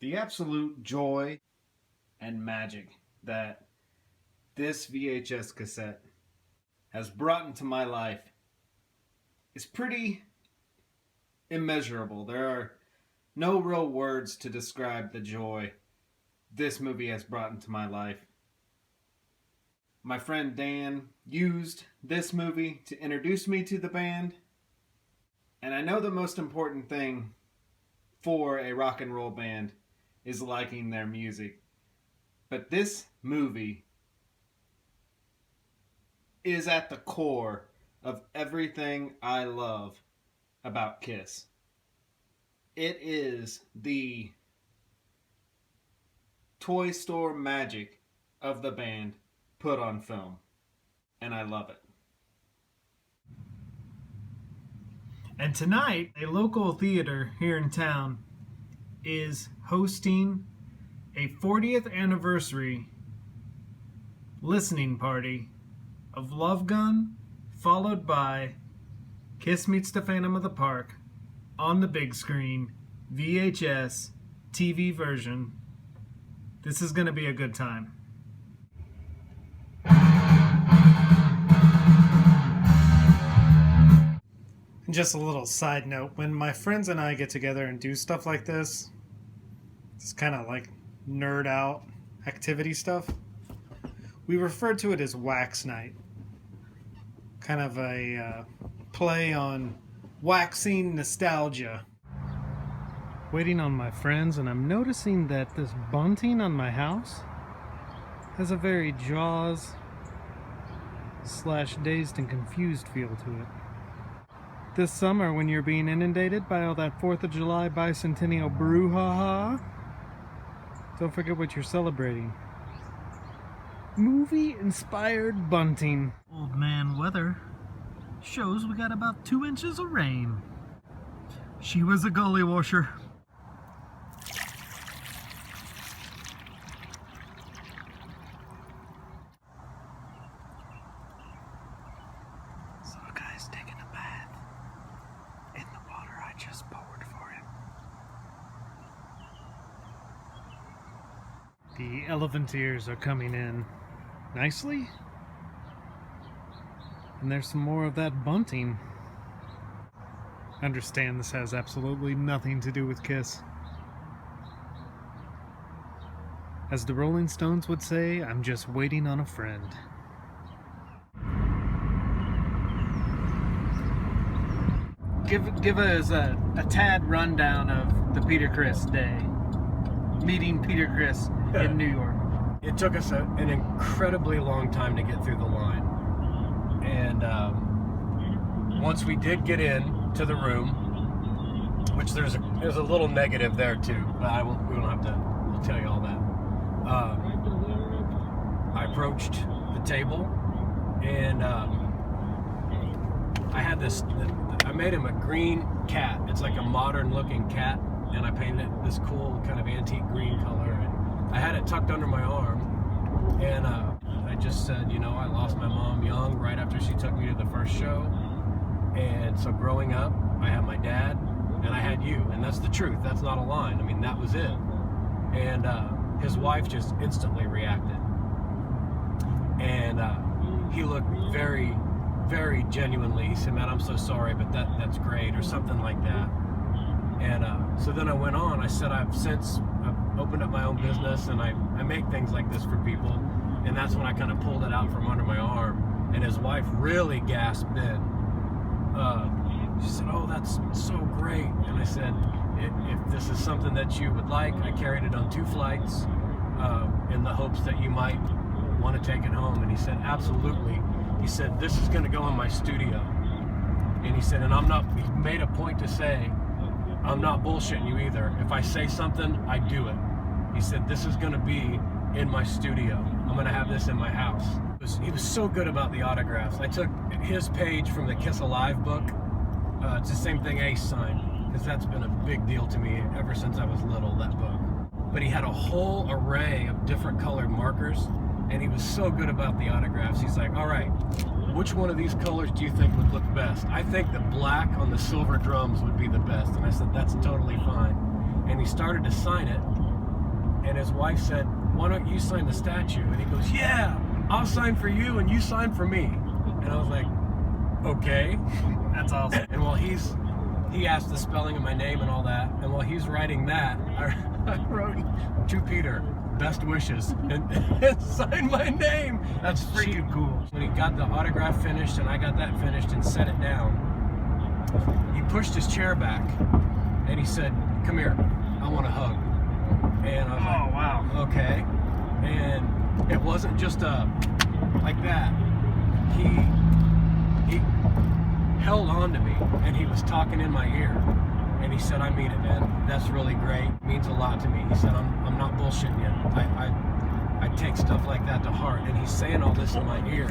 The absolute joy and magic that this VHS cassette has brought into my life is pretty immeasurable. There are no real words to describe the joy this movie has brought into my life. My friend Dan used this movie to introduce me to the band, and I know the most important thing for a rock and roll band is liking their music. But this movie is at the core of everything I love about Kiss. It is the toy store magic of the band put on film, and I love it. And tonight, a local theater here in town is hosting a 40th anniversary listening party of Love Gun, followed by Kiss Meets the Phantom of the Park on the big screen, VHS, TV version. This is going to be a good time. Just a little side note, when my friends and I get together and do stuff like this, it's kind of like nerd out activity stuff. We refer to it as Wax Night. Kind of a play on waxing nostalgia. Waiting on my friends, and I'm noticing that this bunting on my house has a very Jaws / Dazed and Confused feel to it. This summer, when you're being inundated by all that 4th of July bicentennial brouhaha, don't forget what you're celebrating. Movie-inspired bunting. Old man weather shows we got about 2 inches of rain. She was a gully washer. So a guy's taking a bath in the water I just poured for him. The Elephantines are coming in nicely. And there's some more of that bunting. Understand this has absolutely nothing to do with Kiss. As the Rolling Stones would say, I'm just waiting on a friend. Give us a tad rundown of the Peter Criss day. Meeting Peter Criss in New York. It took us an incredibly long time to get through the line. And once we did get in to the room, which there's a little negative there too, but we don't have to. We'll tell you all that. I approached the table, and I had this. I made him a green cat. It's like a modern-looking cat, and I painted it this cool kind of antique green color. And I had it tucked under my arm, and I just said, I lost my mom young, right after she took me to the first show. And so growing up, I had my dad, and I had you. And that's the truth. That's not a line. I mean, that was it. And his wife just instantly reacted. And he looked very, very genuinely. He said, "Man, I'm so sorry, but that's great," or something like that. And so then I went on. I said, I've opened up my own business, and I make things like this for people. And that's when I kind of pulled it out from under my arm. And his wife really gasped in. She said, "Oh, that's so great." And I said, if this is something that you would like, I carried it on 2 flights in the hopes that you might want to take it home. And he said, "Absolutely." He said, "This is going to go in my studio." And he said, he made a point to say, "I'm not bullshitting you either. If I say something, I do it." He said, "This is going to be in my studio. I'm going to have this in my house." He was so good about the autographs. I took his page from the Kiss Alive book. It's the same thing Ace signed, because that's been a big deal to me ever since I was little, that book. But he had a whole array of different colored markers, and he was so good about the autographs. He's like, "All right, which one of these colors do you think would look best?" "I think the black on the silver drums would be the best." And I said, "That's totally fine." And he started to sign it, And his wife said, "Why don't you sign the statue?" And he goes, "Yeah, I'll sign for you and you sign for me." And I was like, "Okay." That's awesome. And while he asked the spelling of my name and all that, and while he's writing that, I wrote to Peter, "Best wishes," and signed my name. That's freaking cool. When he got the autograph finished and I got that finished and set it down, he pushed his chair back and he said, "Come here, I want a hug." And I was like, Oh, wow. "Okay." And it wasn't just like that. He held on to me and he was talking in my ear. And he said, "I mean it, man. That's really great. It means a lot to me." He said, I'm not bullshitting you. I take stuff like that to heart." And he's saying all this in my ear.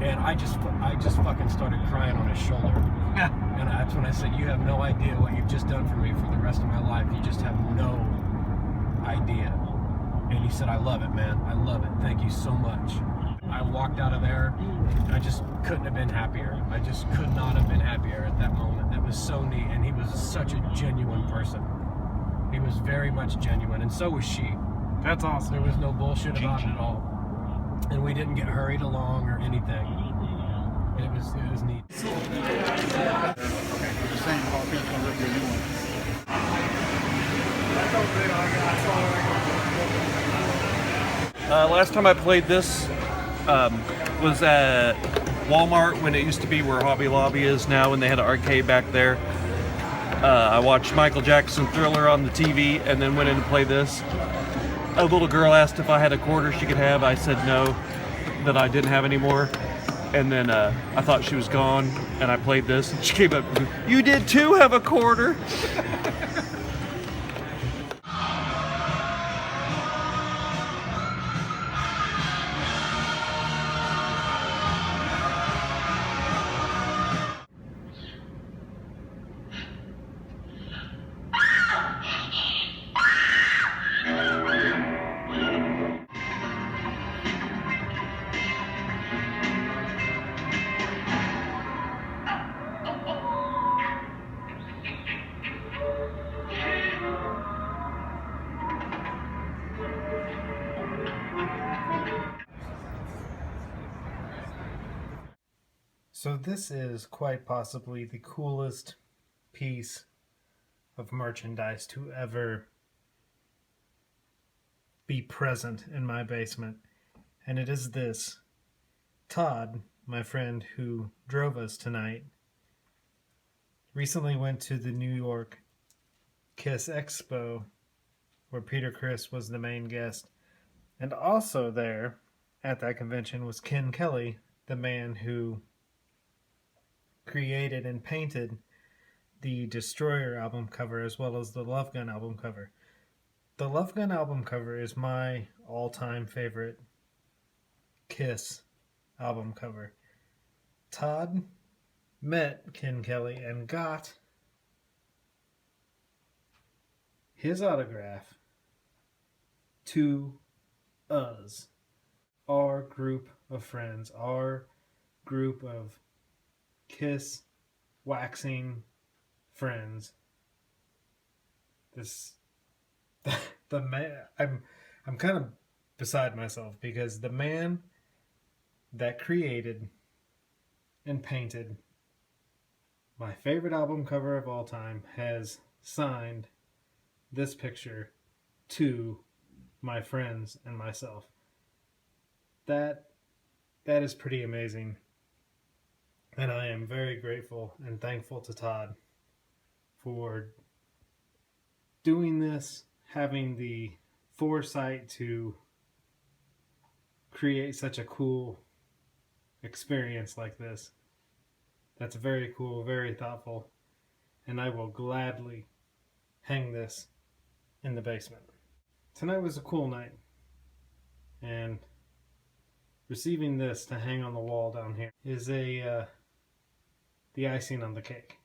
And I just fucking started crying on his shoulder. And that's when I said, "You have no idea what you've just done for me for the rest of my life. You just have no idea." And he said, "I love it, man. I love it. Thank you so much." I walked out of there and I just couldn't have been happier. I just could not have been happier at that moment. That was so neat. And he was such a genuine person. He was very much genuine, and so was she. That's awesome. There was no bullshit about it at all. And we didn't get hurried along or anything. It was neat. Last time I played this was at Walmart when it used to be where Hobby Lobby is now, when they had an arcade back there. I watched Michael Jackson Thriller on the TV and then went in to play this. A little girl asked if I had a quarter she could have. I said no, that I didn't have any more. And then I thought she was gone, and I played this, and she came up and said, "You did too have a quarter?" So this is quite possibly the coolest piece of merchandise to ever be present in my basement. And it is this. Todd, my friend who drove us tonight, recently went to the New York Kiss Expo, where Peter Criss was the main guest. And also there at that convention was Ken Kelly, the man who created and painted the Destroyer album cover as well as the Love Gun album cover. The Love Gun album cover is my all-time favorite Kiss album cover. Todd met Ken Kelly and got his autograph to us, our group of friends, our group of Kiss waxing friends. The man, I'm kind of beside myself because the man that created and painted my favorite album cover of all time has signed this picture to my friends and myself. That is pretty amazing. And I am very grateful and thankful to Todd for doing this, having the foresight to create such a cool experience like this. That's very cool, very thoughtful, and I will gladly hang this in the basement. Tonight was a cool night, and receiving this to hang on the wall down here is the icing on the cake.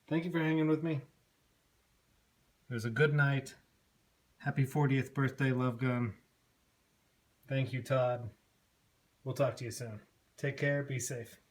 Thank you for hanging with me. It was a good night. Happy 40th birthday, Love Gun. Thank you, Todd. We'll talk to you soon. Take care. Be safe.